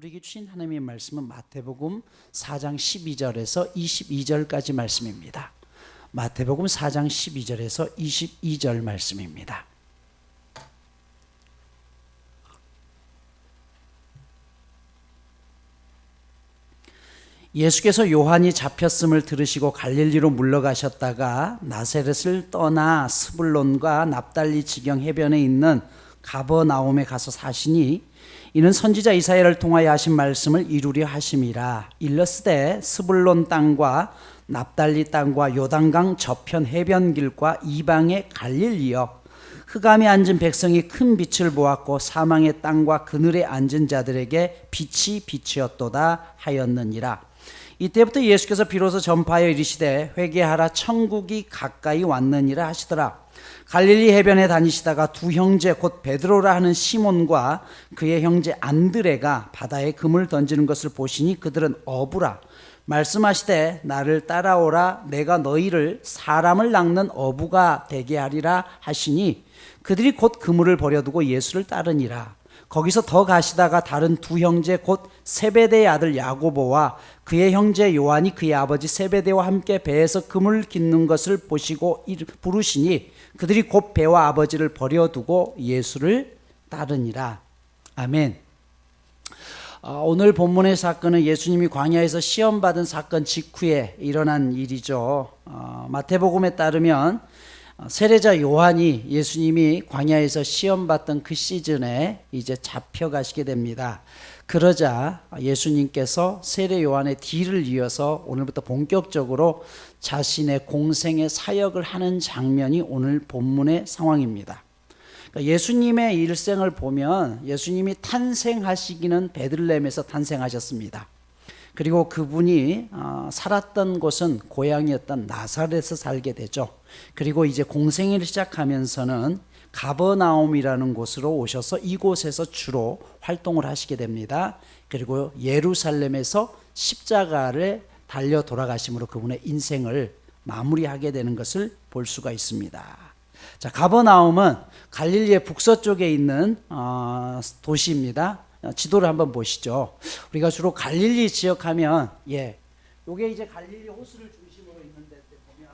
우리에게 주신 하나님의 말씀은 마태복음 4장 12절에서 22절까지 말씀입니다. 마태복음 4장 12절에서 22절 말씀입니다. 예수께서 요한이 잡혔음을 들으시고 갈릴리로 물러가셨다가 나사렛을 떠나 스불론과 납달리 지경 해변에 있는 가버나움에 가서 사시니 이는 선지자 이사야를 통하여 하신 말씀을 이루려 하심이라. 일러스되 스불론 땅과 납달리 땅과 요단강 저편 해변길과 이방의 갈릴리여, 흑암에 앉은 백성이 큰 빛을 보았고 사망의 땅과 그늘에 앉은 자들에게 빛이 빛이었도다 하였느니라. 이때부터 예수께서 비로소 전파하여 이르시되 회개하라, 천국이 가까이 왔느니라 하시더라. 갈릴리 해변에 다니시다가 두 형제 곧 베드로라 하는 시몬과 그의 형제 안드레가 바다에 금을 던지는 것을 보시니 그들은 어부라. 말씀하시되 나를 따라오라, 내가 너희를 사람을 낚는 어부가 되게 하리라 하시니 그들이 곧 그물을 버려두고 예수를 따르니라. 거기서 더 가시다가 다른 두 형제 곧 세베대의 아들 야고보와 그의 형제 요한이 그의 아버지 세베대와 함께 배에서 금을 깃는 것을 보시고 부르시니 그들이 곧 배와 아버지를 버려두고 예수를 따르니라. 아멘. 오늘 본문의 사건은 예수님이 광야에서 시험받은 사건 직후에 일어난 일이죠. 마태복음에 따르면 세례자 요한이 예수님이 광야에서 시험받던 그 시즌에 이제 잡혀가시게 됩니다. 그러자 예수님께서 세례 요한의 뒤를 이어서 오늘부터 본격적으로 자신의 공생의 사역을 하는 장면이 오늘 본문의 상황입니다. 그러니까 예수님의 일생을 보면 예수님이 탄생하시기는 베들레헴에서 탄생하셨습니다. 그리고 그분이 살았던 곳은 고향이었던 나사렛에서 살게 되죠. 그리고 이제 공생애를 시작하면서는 가버나움이라는 곳으로 오셔서 이곳에서 주로 활동을 하시게 됩니다. 그리고 예루살렘에서 십자가를 달려 돌아가심으로 그분의 인생을 마무리하게 되는 것을 볼 수가 있습니다. 자, 가버나움은 갈릴리의 북서쪽에 있는 도시입니다. 지도를 한번 보시죠. 우리가 주로 갈릴리 지역하면 요게 이제 갈릴리 호수를 중심으로 있는 데 보면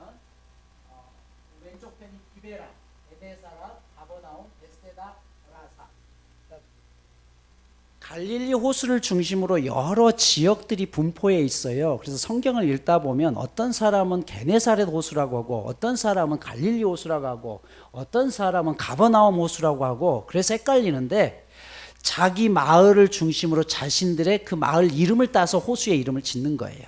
왼쪽 편이 기베라, 에베사라, 가버나움, 베스데다, 라사. 갈릴리 호수를 중심으로 여러 지역들이 분포해 있어요. 그래서 성경을 읽다 보면 어떤 사람은 게네사렛 호수라고 하고 어떤 사람은 갈릴리 호수라고 하고 어떤 사람은 가버나움 호수라고 하고 그래서 헷갈리는데 자기 마을을 중심으로 자신들의 그 마을 이름을 따서 호수의 이름을 짓는 거예요.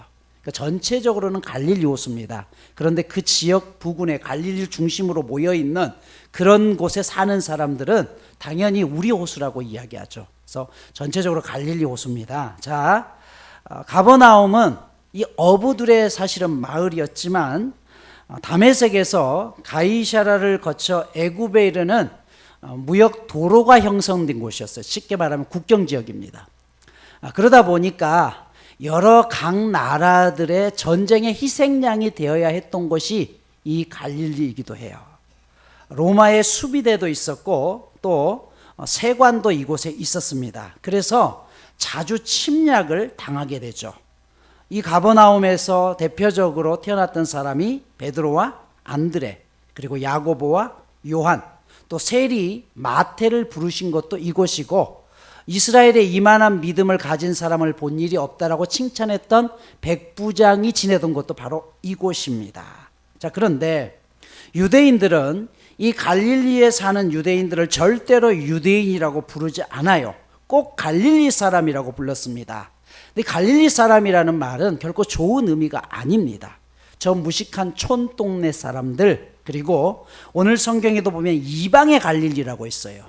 그러니까 전체적으로는 갈릴리 호수입니다. 그런데 그 지역 부근에 갈릴리를 중심으로 모여있는 그런 곳에 사는 사람들은 당연히 우리 호수라고 이야기하죠. 그래서 전체적으로 갈릴리 호수입니다. 자, 가버나움은 이 어부들의 사실은 마을이었지만 다메섹에서 가이사랴를 거쳐 애굽에 이르는 무역 도로가 형성된 곳이었어요. 쉽게 말하면 국경지역입니다. 그러다 보니까 여러 각 나라들의 전쟁의 희생양이 되어야 했던 곳이 이 갈릴리이기도 해요. 로마의 수비대도 있었고 또 세관도 이곳에 있었습니다. 그래서 자주 침략을 당하게 되죠. 이 가버나움에서 대표적으로 태어났던 사람이 베드로와 안드레, 그리고 야고보와 요한, 또 세리 마태를 부르신 것도 이곳이고 이스라엘에 이만한 믿음을 가진 사람을 본 일이 없다라고 칭찬했던 백부장이 지내던 곳도 바로 이곳입니다. 자, 그런데 유대인들은 이 갈릴리에 사는 유대인들을 절대로 유대인이라고 부르지 않아요. 꼭 갈릴리 사람이라고 불렀습니다. 근데 갈릴리 사람이라는 말은 결코 좋은 의미가 아닙니다. 저 무식한 촌동네 사람들, 그리고 오늘 성경에도 보면 이방의 갈릴리라고 있어요.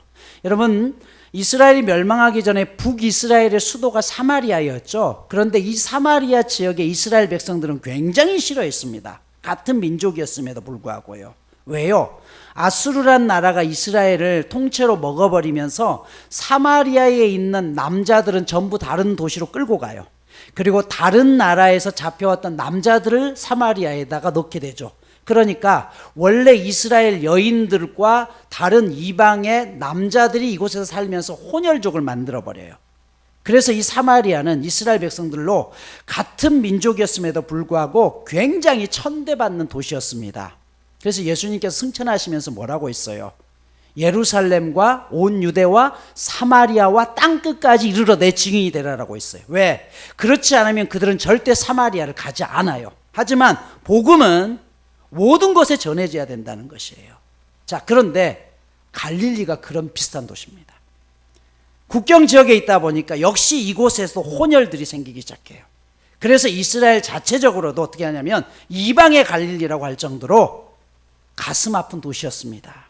여러분, 이스라엘이 멸망하기 전에 북이스라엘의 수도가 사마리아였죠. 그런데 이 사마리아 지역의 이스라엘 백성들은 굉장히 싫어했습니다. 같은 민족이었음에도 불구하고요. 왜요? 아수르란 나라가 이스라엘을 통째로 먹어버리면서 사마리아에 있는 남자들은 전부 다른 도시로 끌고 가요. 그리고 다른 나라에서 잡혀왔던 남자들을 사마리아에다가 넣게 되죠. 그러니까 원래 이스라엘 여인들과 다른 이방의 남자들이 이곳에서 살면서 혼혈족을 만들어버려요. 그래서 이 사마리아는 이스라엘 백성들로 같은 민족이었음에도 불구하고 굉장히 천대받는 도시였습니다. 그래서 예수님께서 승천하시면서 뭐라고 했어요? 예루살렘과 온 유대와 사마리아와 땅끝까지 이르러 내 증인이 되라라고 했어요. 왜? 그렇지 않으면 그들은 절대 사마리아를 가지 않아요. 하지만 복음은 모든 곳에 전해져야 된다는 것이에요. 자, 그런데 갈릴리가 그런 비슷한 도시입니다. 국경 지역에 있다 보니까 역시 이곳에서 혼혈들이 생기기 시작해요. 그래서 이스라엘 자체적으로도 어떻게 하냐면 이방의 갈릴리라고 할 정도로 가슴 아픈 도시였습니다.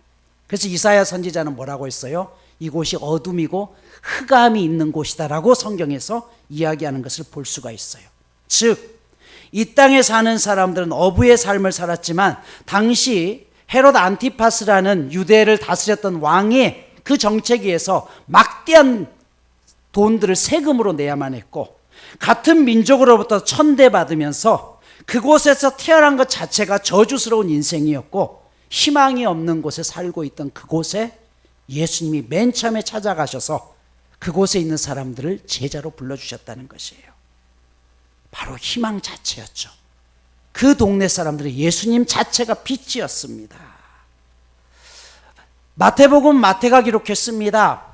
그래서 이사야 선지자는 뭐라고 했어요? 이곳이 어둠이고 흑암이 있는 곳이다라고 성경에서 이야기하는 것을 볼 수가 있어요. 즉, 이 땅에 사는 사람들은 어부의 삶을 살았지만 당시 헤롯 안티파스라는 유대를 다스렸던 왕이 그 정책에 의해서 막대한 돈들을 세금으로 내야만 했고, 같은 민족으로부터 천대받으면서 그곳에서 태어난 것 자체가 저주스러운 인생이었고 희망이 없는 곳에 살고 있던 그곳에 예수님이 맨 처음에 찾아가셔서 그곳에 있는 사람들을 제자로 불러주셨다는 것이에요. 바로 희망 자체였죠. 그 동네 사람들은 예수님 자체가 빛이었습니다. 마태복음 마태가 기록했습니다.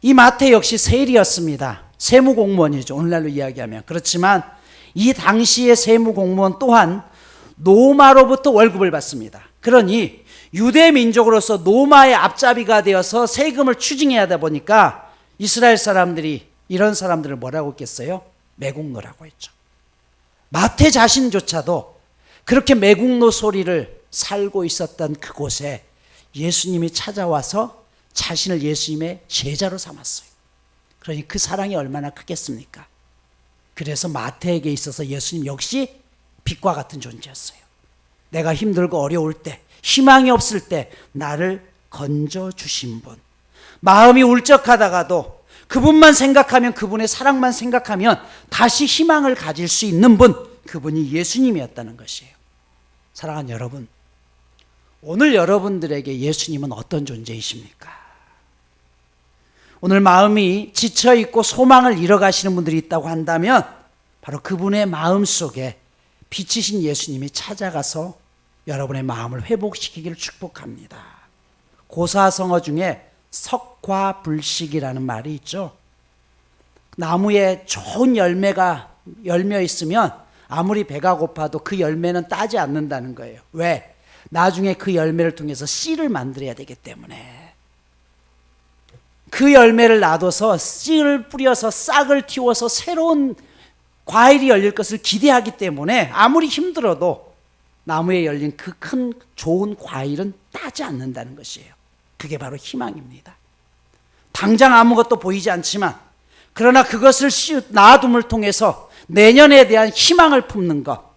이 마태 역시 세리였습니다. 세무공무원이죠, 오늘날로 이야기하면. 그렇지만 이 당시의 세무공무원 또한 노마로부터 월급을 받습니다. 그러니 유대 민족으로서 노마의 앞잡이가 되어서 세금을 추징해야 하다 보니까 이스라엘 사람들이 이런 사람들을 뭐라고 했겠어요? 매국노라고 했죠. 마태 자신조차도 그렇게 매국노 소리를 살고 있었던 그곳에 예수님이 찾아와서 자신을 예수님의 제자로 삼았어요. 그러니 그 사랑이 얼마나 크겠습니까? 그래서 마태에게 있어서 예수님 역시 빛과 같은 존재였어요. 내가 힘들고 어려울 때, 희망이 없을 때 나를 건져주신 분, 마음이 울적하다가도 그분만 생각하면, 그분의 사랑만 생각하면 다시 희망을 가질 수 있는 분, 그분이 예수님이었다는 것이에요. 사랑하는 여러분, 오늘 여러분들에게 예수님은 어떤 존재이십니까? 오늘 마음이 지쳐있고 소망을 잃어가시는 분들이 있다고 한다면 바로 그분의 마음 속에 빛이신 예수님이 찾아가서 여러분의 마음을 회복시키기를 축복합니다. 고사성어 중에 석화불식이라는 말이 있죠. 나무에 좋은 열매가 열려 있으면 아무리 배가 고파도 그 열매는 따지 않는다는 거예요. 왜? 나중에 그 열매를 통해서 씨를 만들어야 되기 때문에. 그 열매를 놔둬서 씨를 뿌려서 싹을 틔워서 새로운 과일이 열릴 것을 기대하기 때문에 아무리 힘들어도 나무에 열린 그 큰 좋은 과일은 따지 않는다는 것이에요. 그게 바로 희망입니다. 당장 아무것도 보이지 않지만 그러나 그것을 놔둠을 통해서 내년에 대한 희망을 품는 것,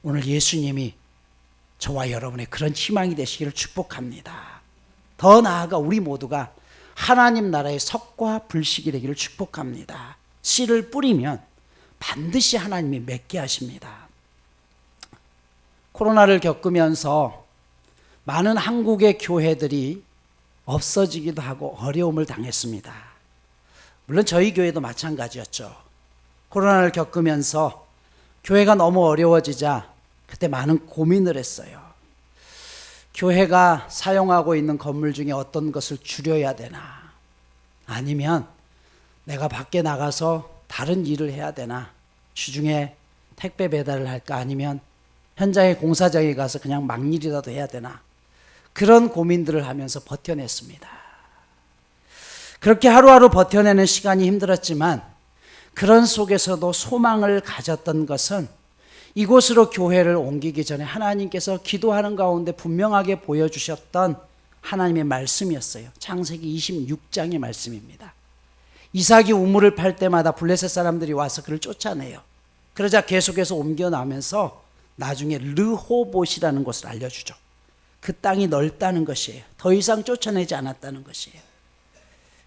오늘 예수님이 저와 여러분의 그런 희망이 되시기를 축복합니다. 더 나아가 우리 모두가 하나님 나라의 석과 불식이 되기를 축복합니다. 씨를 뿌리면 반드시 하나님이 맺게 하십니다. 코로나를 겪으면서 많은 한국의 교회들이 없어지기도 하고 어려움을 당했습니다. 물론 저희 교회도 마찬가지였죠. 코로나를 겪으면서 교회가 너무 어려워지자 그때 많은 고민을 했어요. 교회가 사용하고 있는 건물 중에 어떤 것을 줄여야 되나, 아니면 내가 밖에 나가서 다른 일을 해야 되나, 주중에 택배 배달을 할까, 아니면 현장의 공사장에 가서 그냥 막일이라도 해야 되나, 그런 고민들을 하면서 버텨냈습니다. 그렇게 하루하루 버텨내는 시간이 힘들었지만 그런 속에서도 소망을 가졌던 것은 이곳으로 교회를 옮기기 전에 하나님께서 기도하는 가운데 분명하게 보여주셨던 하나님의 말씀이었어요. 창세기 26장의 말씀입니다. 이삭이 우물을 팔 때마다 블레셋 사람들이 와서 그를 쫓아내요. 그러자 계속해서 옮겨나면서 나중에 르호봇이라는 곳을 알려주죠. 그 땅이 넓다는 것이에요. 더 이상 쫓아내지 않았다는 것이에요.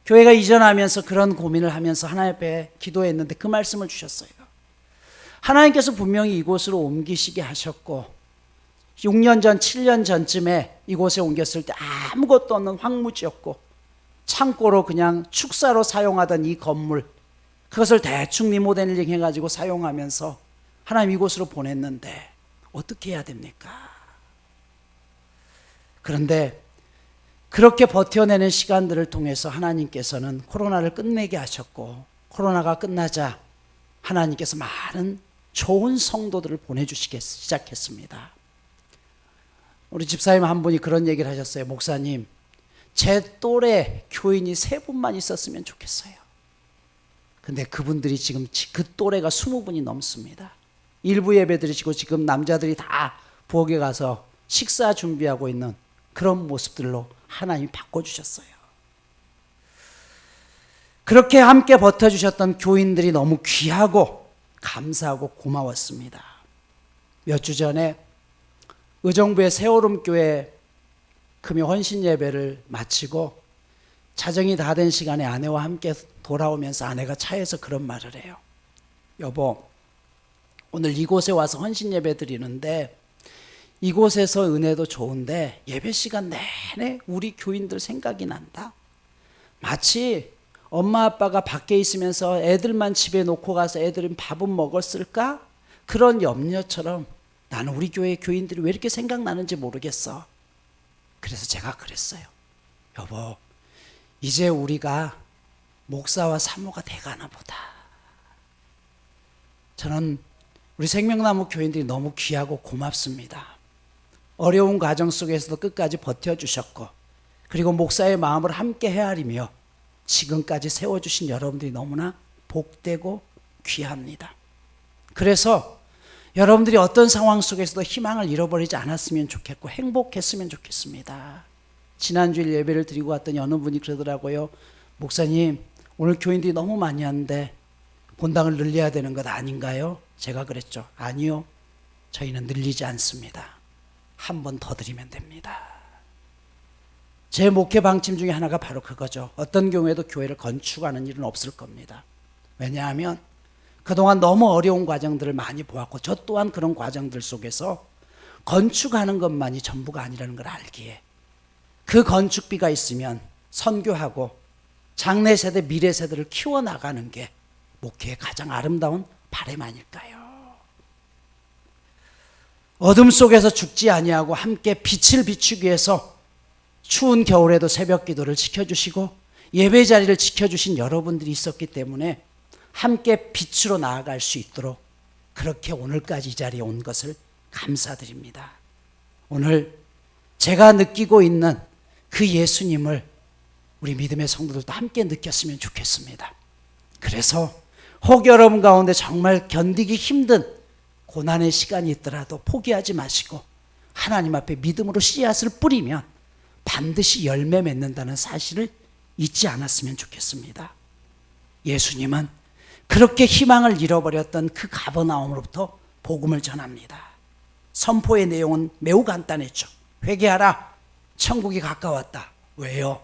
교회가 이전하면서 그런 고민을 하면서 하나님 앞에 기도했는데 그 말씀을 주셨어요. 하나님께서 분명히 이곳으로 옮기시게 하셨고 6년 전, 7년 전쯤에 이곳에 옮겼을 때 아무것도 없는 황무지였고 창고로 그냥 축사로 사용하던 이 건물, 그것을 대충 리모델링 해가지고 사용하면서 하나님 이곳으로 보냈는데 어떻게 해야 됩니까? 그런데 그렇게 버텨내는 시간들을 통해서 하나님께서는 코로나를 끝내게 하셨고, 코로나가 끝나자 하나님께서 많은 좋은 성도들을 보내주시기 시작했습니다. 우리 집사님 한 분이 그런 얘기를 하셨어요. 목사님, 제 또래 교인이 3분만 있었으면 좋겠어요. 근데 그분들이 지금 그 또래가 20분이 넘습니다. 일부 예배 드리시고 지금 남자들이 다 부엌에 가서 식사 준비하고 있는 그런 모습들로 하나님이 바꿔주셨어요. 그렇게 함께 버텨주셨던 교인들이 너무 귀하고 감사하고 고마웠습니다. 몇 주 전에 의정부의 세오름교회 금요 헌신 예배를 마치고 자정이 다 된 시간에 아내와 함께 돌아오면서 아내가 차에서 그런 말을 해요. 여보, 오늘 이곳에 와서 헌신 예배 드리는데 이곳에서 은혜도 좋은데 예배 시간 내내 우리 교인들 생각이 난다. 마치 엄마 아빠가 밖에 있으면서 애들만 집에 놓고 가서 애들은 밥은 먹었을까? 그런 염려처럼 나는 우리 교회 교인들이 왜 이렇게 생각나는지 모르겠어. 그래서 제가 그랬어요. 여보, 이제 우리가 목사와 사모가 돼가나 보다. 저는 우리 생명나무 교인들이 너무 귀하고 고맙습니다. 어려운 과정 속에서도 끝까지 버텨주셨고, 그리고 목사의 마음을 함께 헤아리며 지금까지 세워주신 여러분들이 너무나 복되고 귀합니다. 그래서 여러분들이 어떤 상황 속에서도 희망을 잃어버리지 않았으면 좋겠고 행복했으면 좋겠습니다. 지난주일 예배를 드리고 왔더니 어느 분이 그러더라고요. 목사님, 오늘 교인들이 너무 많이 왔는데 본당을 늘려야 되는 것 아닌가요? 제가 그랬죠. 아니요, 저희는 늘리지 않습니다. 한 번 더 드리면 됩니다. 제 목회 방침 중에 하나가 바로 그거죠. 어떤 경우에도 교회를 건축하는 일은 없을 겁니다. 왜냐하면 그동안 너무 어려운 과정들을 많이 보았고, 저 또한 그런 과정들 속에서 건축하는 것만이 전부가 아니라는 걸 알기에 그 건축비가 있으면 선교하고 장래 세대, 미래 세대를 키워나가는 게 목회의 가장 아름다운 바람 아닐까요? 어둠 속에서 죽지 아니하고 함께 빛을 비추기 위해서 추운 겨울에도 새벽 기도를 지켜주시고 예배 자리를 지켜주신 여러분들이 있었기 때문에 함께 빛으로 나아갈 수 있도록 그렇게 오늘까지 이 자리에 온 것을 감사드립니다. 오늘 제가 느끼고 있는 그 예수님을 우리 믿음의 성도들도 함께 느꼈으면 좋겠습니다. 그래서 혹 여러분 가운데 정말 견디기 힘든 고난의 시간이 있더라도 포기하지 마시고 하나님 앞에 믿음으로 씨앗을 뿌리면 반드시 열매 맺는다는 사실을 잊지 않았으면 좋겠습니다. 예수님은 그렇게 희망을 잃어버렸던 그 가버나움으로부터 복음을 전합니다. 선포의 내용은 매우 간단했죠. 회개하라, 천국이 가까웠다. 왜요?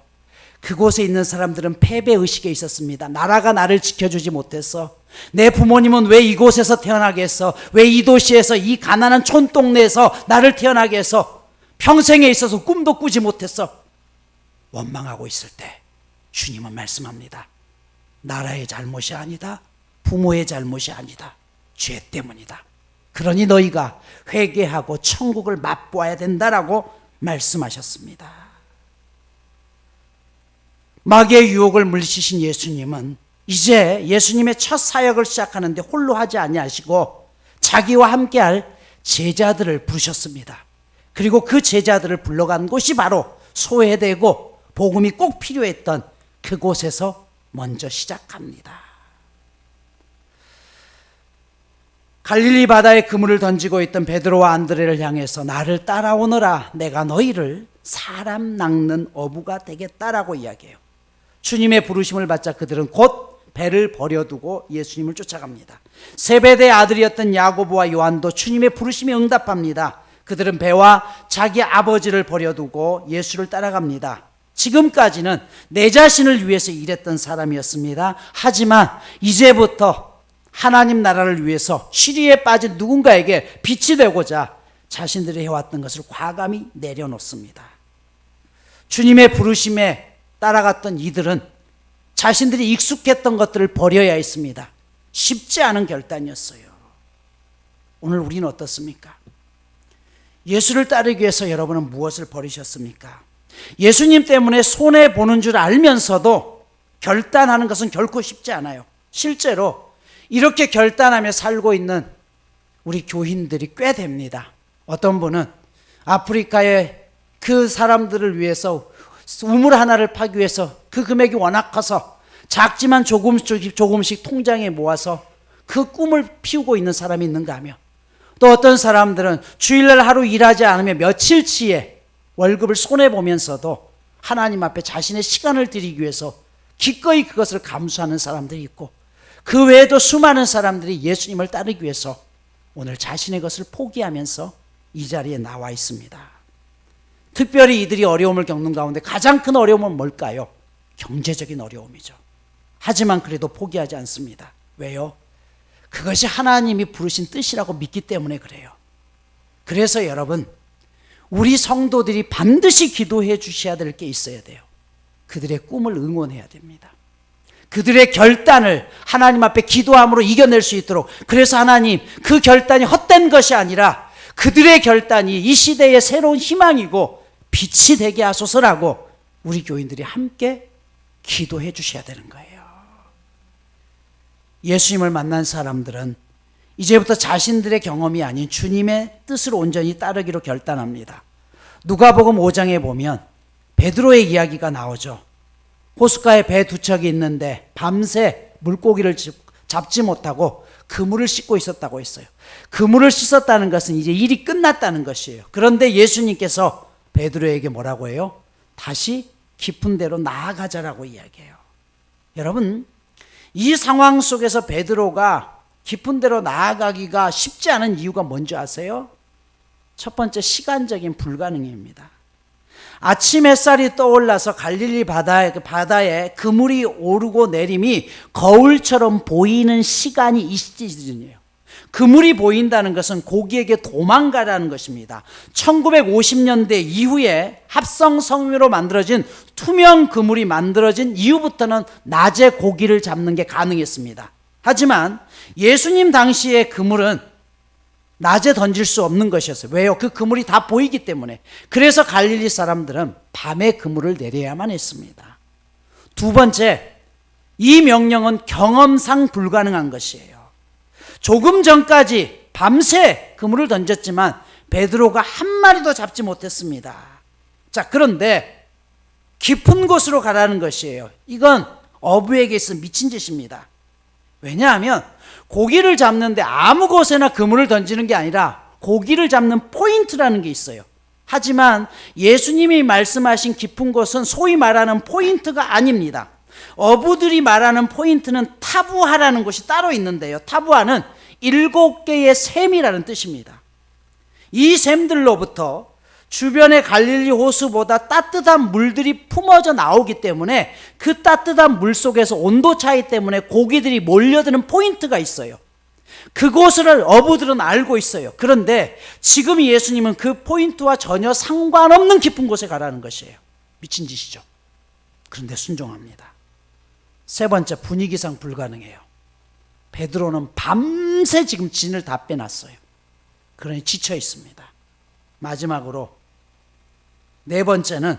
그곳에 있는 사람들은 패배의식에 있었습니다. 나라가 나를 지켜주지 못했어. 내 부모님은 왜 이곳에서 태어나게 했어? 왜 이 도시에서, 이 가난한 촌동네에서 나를 태어나게 해서 평생에 있어서 꿈도 꾸지 못했어? 원망하고 있을 때 주님은 말씀합니다. 나라의 잘못이 아니다. 부모의 잘못이 아니다. 죄 때문이다. 그러니 너희가 회개하고 천국을 맛보아야 된다라고 말씀하셨습니다. 마귀의 유혹을 물리치신 예수님은 이제 예수님의 첫 사역을 시작하는데 홀로 하지 아니하시고 자기와 함께할 제자들을 부르셨습니다. 그리고 그 제자들을 불러간 곳이 바로 소외되고 복음이 꼭 필요했던 그곳에서 먼저 시작합니다. 갈릴리 바다에 그물을 던지고 있던 베드로와 안드레를 향해서 나를 따라오너라, 내가 너희를 사람 낚는 어부가 되겠다라고 이야기해요. 주님의 부르심을 받자 그들은 곧 배를 버려두고 예수님을 쫓아갑니다. 세베대의 아들이었던 야고보와 요한도 주님의 부르심에 응답합니다. 그들은 배와 자기 아버지를 버려두고 예수를 따라갑니다. 지금까지는 내 자신을 위해서 일했던 사람이었습니다. 하지만 이제부터 하나님 나라를 위해서 시리에 빠진 누군가에게 빛이 되고자 자신들이 해왔던 것을 과감히 내려놓습니다. 주님의 부르심에 따라갔던 이들은 자신들이 익숙했던 것들을 버려야 했습니다. 쉽지 않은 결단이었어요. 오늘 우리는 어떻습니까? 예수를 따르기 위해서 여러분은 무엇을 버리셨습니까? 예수님 때문에 손해보는 줄 알면서도 결단하는 것은 결코 쉽지 않아요. 실제로 이렇게 결단하며 살고 있는 우리 교인들이 꽤 됩니다. 어떤 분은 아프리카의 그 사람들을 위해서 우물 하나를 파기 위해서 그 금액이 워낙 커서 작지만 조금씩 통장에 모아서 그 꿈을 피우고 있는 사람이 있는가 하며, 또 어떤 사람들은 주일날 하루 일하지 않으며 며칠치의 월급을 손해보면서도 하나님 앞에 자신의 시간을 드리기 위해서 기꺼이 그것을 감수하는 사람들이 있고, 그 외에도 수많은 사람들이 예수님을 따르기 위해서 오늘 자신의 것을 포기하면서 이 자리에 나와 있습니다. 특별히 이들이 어려움을 겪는 가운데 가장 큰 어려움은 뭘까요? 경제적인 어려움이죠. 하지만 그래도 포기하지 않습니다. 왜요? 그것이 하나님이 부르신 뜻이라고 믿기 때문에 그래요. 그래서 여러분, 우리 성도들이 반드시 기도해 주셔야 될 게 있어야 돼요. 그들의 꿈을 응원해야 됩니다. 그들의 결단을 하나님 앞에 기도함으로 이겨낼 수 있도록, 그래서 하나님 그 결단이 헛된 것이 아니라 그들의 결단이 이 시대의 새로운 희망이고 빛이 되게 하소서라고 우리 교인들이 함께 기도해 주셔야 되는 거예요. 예수님을 만난 사람들은 이제부터 자신들의 경험이 아닌 주님의 뜻을 온전히 따르기로 결단합니다. 누가복음 5장에 보면 베드로의 이야기가 나오죠. 호숫가에 배 두 척이 있는데 밤새 물고기를 잡지 못하고 그물을 씻고 있었다고 했어요. 그물을 씻었다는 것은 이제 일이 끝났다는 것이에요. 그런데 예수님께서 베드로에게 뭐라고 해요? 다시 깊은 데로 나아가자라고 이야기해요. 여러분, 이 상황 속에서 베드로가 깊은 데로 나아가기가 쉽지 않은 이유가 뭔지 아세요? 첫 번째, 시간적인 불가능입니다. 아침 햇살이 떠올라서 갈릴리 바다에 그물이 오르고 내림이 거울처럼 보이는 시간이 이 시즌이에요. 그물이 보인다는 것은 고기에게 도망가라는 것입니다. 1950년대 이후에 합성 섬유로 만들어진 투명 그물이 만들어진 이후부터는 낮에 고기를 잡는 게 가능했습니다. 하지만 예수님 당시의 그물은 낮에 던질 수 없는 것이었어요. 왜요? 그 그물이 다 보이기 때문에. 그래서 갈릴리 사람들은 밤에 그물을 내려야만 했습니다. 두 번째, 이 명령은 경험상 불가능한 것이에요. 조금 전까지 밤새 그물을 던졌지만 베드로가 한 마리도 잡지 못했습니다. 자, 그런데 깊은 곳으로 가라는 것이에요. 이건 어부에게 있어 미친 짓입니다. 왜냐하면 고기를 잡는데 아무 곳에나 그물을 던지는 게 아니라 고기를 잡는 포인트라는 게 있어요. 하지만 예수님이 말씀하신 깊은 곳은 소위 말하는 포인트가 아닙니다. 어부들이 말하는 포인트는 타부하라는 곳이 따로 있는데요. 타부하는 7개의 샘이라는 뜻입니다. 이 샘들로부터 주변의 갈릴리 호수보다 따뜻한 물들이 품어져 나오기 때문에 그 따뜻한 물 속에서 온도 차이 때문에 고기들이 몰려드는 포인트가 있어요. 그곳을 어부들은 알고 있어요. 그런데 지금 예수님은 그 포인트와 전혀 상관없는 깊은 곳에 가라는 것이에요. 미친 짓이죠. 그런데 순종합니다. 세 번째, 분위기상 불가능해요. 베드로는 밤새 지금 진을 다 빼놨어요. 그러니 지쳐 있습니다. 마지막으로 네 번째는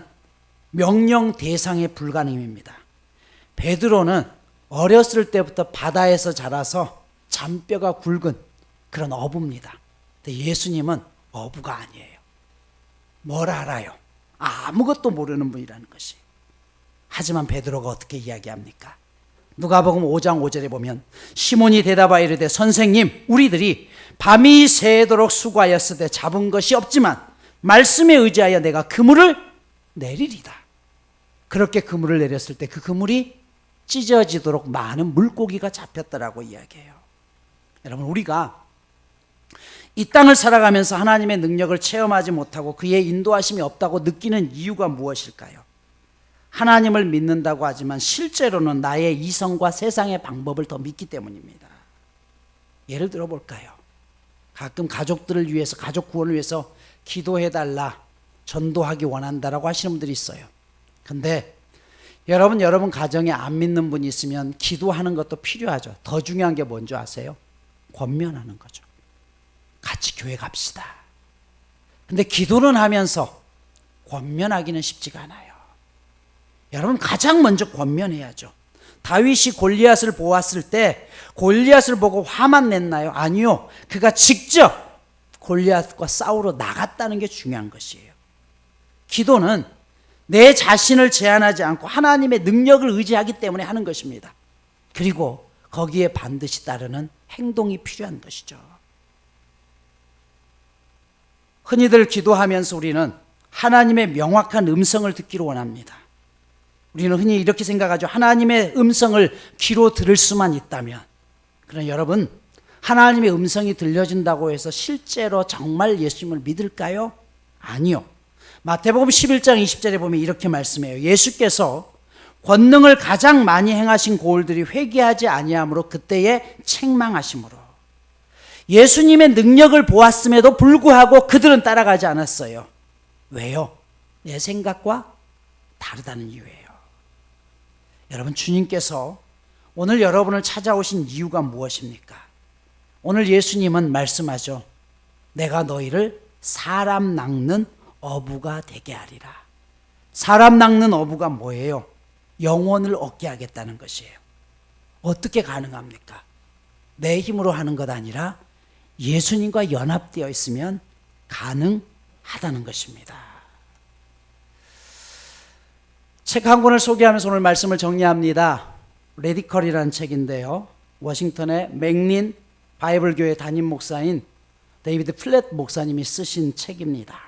명령 대상의 불가능입니다. 베드로는 어렸을 때부터 바다에서 자라서 잔뼈가 굵은 그런 어부입니다. 근데 예수님은 어부가 아니에요. 뭘 알아요? 아무것도 모르는 분이라는 것이. 하지만 베드로가 어떻게 이야기합니까? 누가복음 5장 5절에 보면 시몬이 대답하여 이르되 선생님, 우리들이 밤이 새도록 수고하였으되 잡은 것이 없지만 말씀에 의지하여 내가 그물을 내리리다. 그렇게 그물을 내렸을 때 그 그물이 찢어지도록 많은 물고기가 잡혔다라고 이야기해요. 여러분, 우리가 이 땅을 살아가면서 하나님의 능력을 체험하지 못하고 그의 인도하심이 없다고 느끼는 이유가 무엇일까요? 하나님을 믿는다고 하지만 실제로는 나의 이성과 세상의 방법을 더 믿기 때문입니다. 예를 들어 볼까요? 가끔 가족들을 위해서, 가족 구원을 위해서 기도해달라, 전도하기 원한다라고 하시는 분들이 있어요. 근데 여러분 가정에 안 믿는 분이 있으면 기도하는 것도 필요하죠. 더 중요한 게 뭔지 아세요? 권면하는 거죠. 같이 교회 갑시다. 근데 기도는 하면서 권면하기는 쉽지가 않아요. 여러분 가장 먼저 권면해야죠. 다윗이 골리앗을 보았을 때 골리앗을 보고 화만 냈나요? 아니요. 그가 직접 골리앗과 싸우러 나갔다는 게 중요한 것이에요. 기도는 내 자신을 제한하지 않고 하나님의 능력을 의지하기 때문에 하는 것입니다. 그리고 거기에 반드시 따르는 행동이 필요한 것이죠. 흔히들 기도하면서 우리는 하나님의 명확한 음성을 듣기를 원합니다. 우리는 흔히 이렇게 생각하죠. 하나님의 음성을 귀로 들을 수만 있다면. 그러나 여러분, 하나님의 음성이 들려진다고 해서 실제로 정말 예수님을 믿을까요? 아니요. 마태복음 11장 20절에 보면 이렇게 말씀해요. 예수께서 권능을 가장 많이 행하신 고을들이 회개하지 아니하므로 그때에 책망하심으로. 예수님의 능력을 보았음에도 불구하고 그들은 따라가지 않았어요. 왜요? 내 생각과 다르다는 이유예요. 여러분, 주님께서 오늘 여러분을 찾아오신 이유가 무엇입니까? 오늘 예수님은 말씀하죠. 내가 너희를 사람 낚는 어부가 되게 하리라. 사람 낚는 어부가 뭐예요? 영혼을 얻게 하겠다는 것이에요. 어떻게 가능합니까? 내 힘으로 하는 것 아니라 예수님과 연합되어 있으면 가능하다는 것입니다. 책 한 권을 소개하면서 오늘 말씀을 정리합니다. 레디컬이라는 책인데요. 워싱턴의 맥린 바이블 교회 담임 목사인 데이비드 플랫 목사님이 쓰신 책입니다.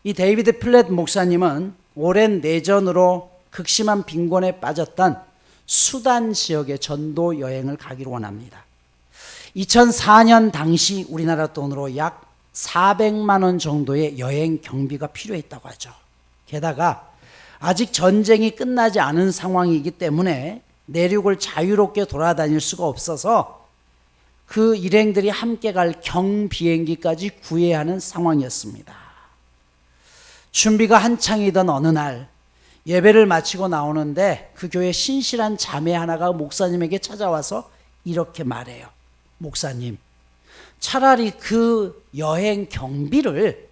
이 데이비드 플랫 목사님은 오랜 내전으로 극심한 빈곤에 빠졌던 수단 지역의 전도 여행을 가기를 원합니다. 2004년 당시 우리나라 돈으로 약 400만 원 정도의 여행 경비가 필요했다고 하죠. 게다가 아직 전쟁이 끝나지 않은 상황이기 때문에 내륙을 자유롭게 돌아다닐 수가 없어서 그 일행들이 함께 갈 경비행기까지 구해야 하는 상황이었습니다. 준비가 한창이던 어느 날 예배를 마치고 나오는데 그 교회 신실한 자매 하나가 목사님에게 찾아와서 이렇게 말해요. 목사님, 차라리 그 여행 경비를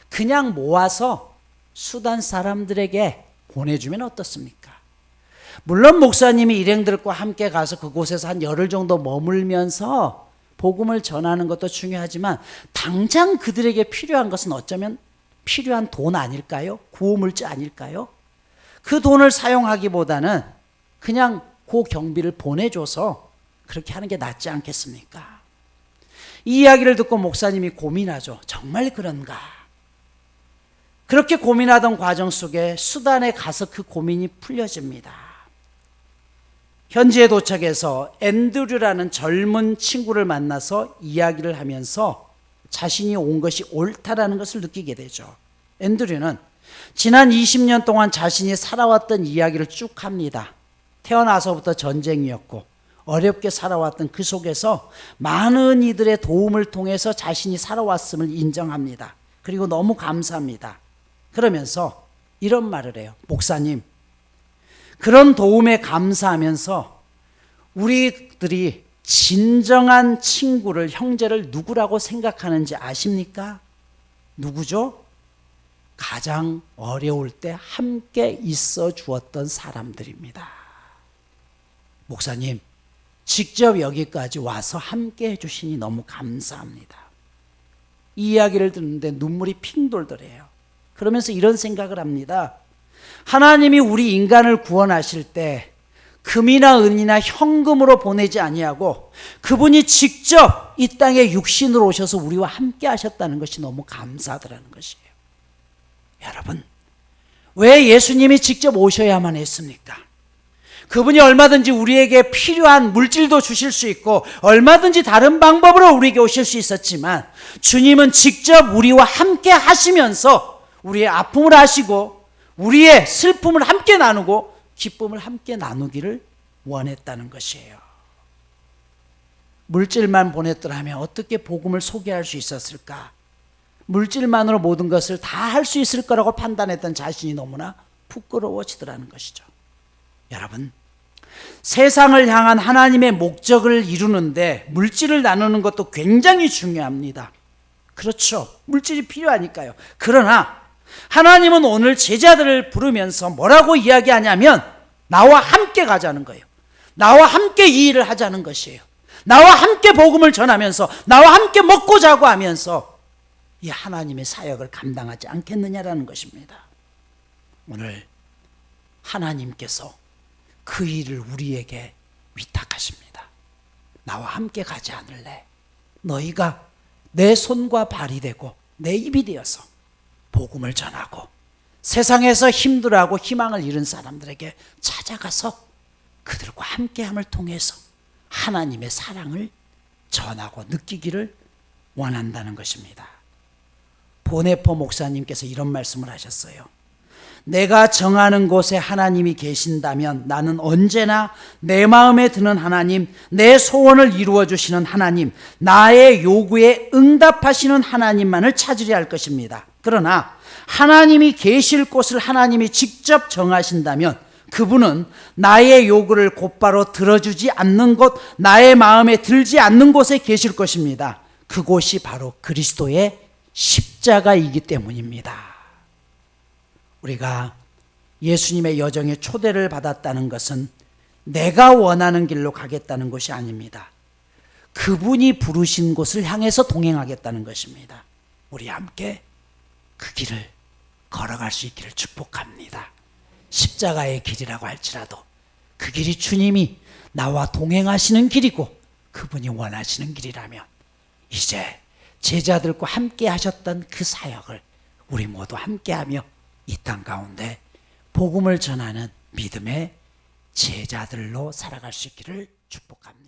그냥 모아서 수단 사람들에게 보내주면 어떻습니까? 물론 목사님이 일행들과 함께 가서 그곳에서 한 열흘 정도 머물면서 복음을 전하는 것도 중요하지만 당장 그들에게 필요한 것은 어쩌면 필요한 돈 아닐까요? 구호물자 아닐까요? 그 돈을 사용하기보다는 그냥 그 경비를 보내줘서 그렇게 하는 게 낫지 않겠습니까? 이 이야기를 듣고 목사님이 고민하죠. 정말 그런가? 그렇게 고민하던 과정 속에 수단에 가서 그 고민이 풀려집니다. 현지에 도착해서 앤드류라는 젊은 친구를 만나서 이야기를 하면서 자신이 온 것이 옳다라는 것을 느끼게 되죠. 앤드류는 지난 20년 동안 자신이 살아왔던 이야기를 쭉 합니다. 태어나서부터 전쟁이었고 어렵게 살아왔던 그 속에서 많은 이들의 도움을 통해서 자신이 살아왔음을 인정합니다. 그리고 너무 감사합니다. 그러면서 이런 말을 해요. 목사님, 그런 도움에 감사하면서 우리들이 진정한 친구를, 형제를 누구라고 생각하는지 아십니까? 누구죠? 가장 어려울 때 함께 있어 주었던 사람들입니다. 목사님, 직접 여기까지 와서 함께 해주시니 너무 감사합니다. 이 이야기를 듣는데 눈물이 핑 돌더래요. 그러면서 이런 생각을 합니다. 하나님이 우리 인간을 구원하실 때 금이나 은이나 현금으로 보내지 아니하고 그분이 직접 이 땅에 육신으로 오셔서 우리와 함께 하셨다는 것이 너무 감사하다는 것이에요. 여러분, 왜 예수님이 직접 오셔야만 했습니까? 그분이 얼마든지 우리에게 필요한 물질도 주실 수 있고 얼마든지 다른 방법으로 우리에게 오실 수 있었지만 주님은 직접 우리와 함께 하시면서 우리의 아픔을 아시고 우리의 슬픔을 함께 나누고 기쁨을 함께 나누기를 원했다는 것이에요. 물질만 보냈더라면 어떻게 복음을 소개할 수 있었을까? 물질만으로 모든 것을 다 할 수 있을 거라고 판단했던 자신이 너무나 부끄러워지더라는 것이죠. 여러분, 세상을 향한 하나님의 목적을 이루는데 물질을 나누는 것도 굉장히 중요합니다. 그렇죠. 물질이 필요하니까요. 그러나 하나님은 오늘 제자들을 부르면서 뭐라고 이야기하냐면 나와 함께 가자는 거예요. 나와 함께 이 일을 하자는 것이에요. 나와 함께 복음을 전하면서 나와 함께 먹고 자고 하면서 이 하나님의 사역을 감당하지 않겠느냐라는 것입니다. 오늘 하나님께서 그 일을 우리에게 위탁하십니다. 나와 함께 가지 않을래? 너희가 내 손과 발이 되고 내 입이 되어서 복음을 전하고 세상에서 힘들어하고 희망을 잃은 사람들에게 찾아가서 그들과 함께함을 통해서 하나님의 사랑을 전하고 느끼기를 원한다는 것입니다. 보네포 목사님께서 이런 말씀을 하셨어요. 내가 정하는 곳에 하나님이 계신다면 나는 언제나 내 마음에 드는 하나님, 내 소원을 이루어 주시는 하나님, 나의 요구에 응답하시는 하나님만을 찾으려 할 것입니다. 그러나 하나님이 계실 곳을 하나님이 직접 정하신다면 그분은 나의 요구를 곧바로 들어주지 않는 곳, 나의 마음에 들지 않는 곳에 계실 것입니다. 그곳이 바로 그리스도의 십자가이기 때문입니다. 우리가 예수님의 여정에 초대를 받았다는 것은 내가 원하는 길로 가겠다는 것이 아닙니다. 그분이 부르신 곳을 향해서 동행하겠다는 것입니다. 우리 함께 그 길을 걸어갈 수 있기를 축복합니다. 십자가의 길이라고 할지라도 그 길이 주님이 나와 동행하시는 길이고 그분이 원하시는 길이라면 이제 제자들과 함께 하셨던 그 사역을 우리 모두 함께하며 이 땅 가운데 복음을 전하는 믿음의 제자들로 살아갈 수 있기를 축복합니다.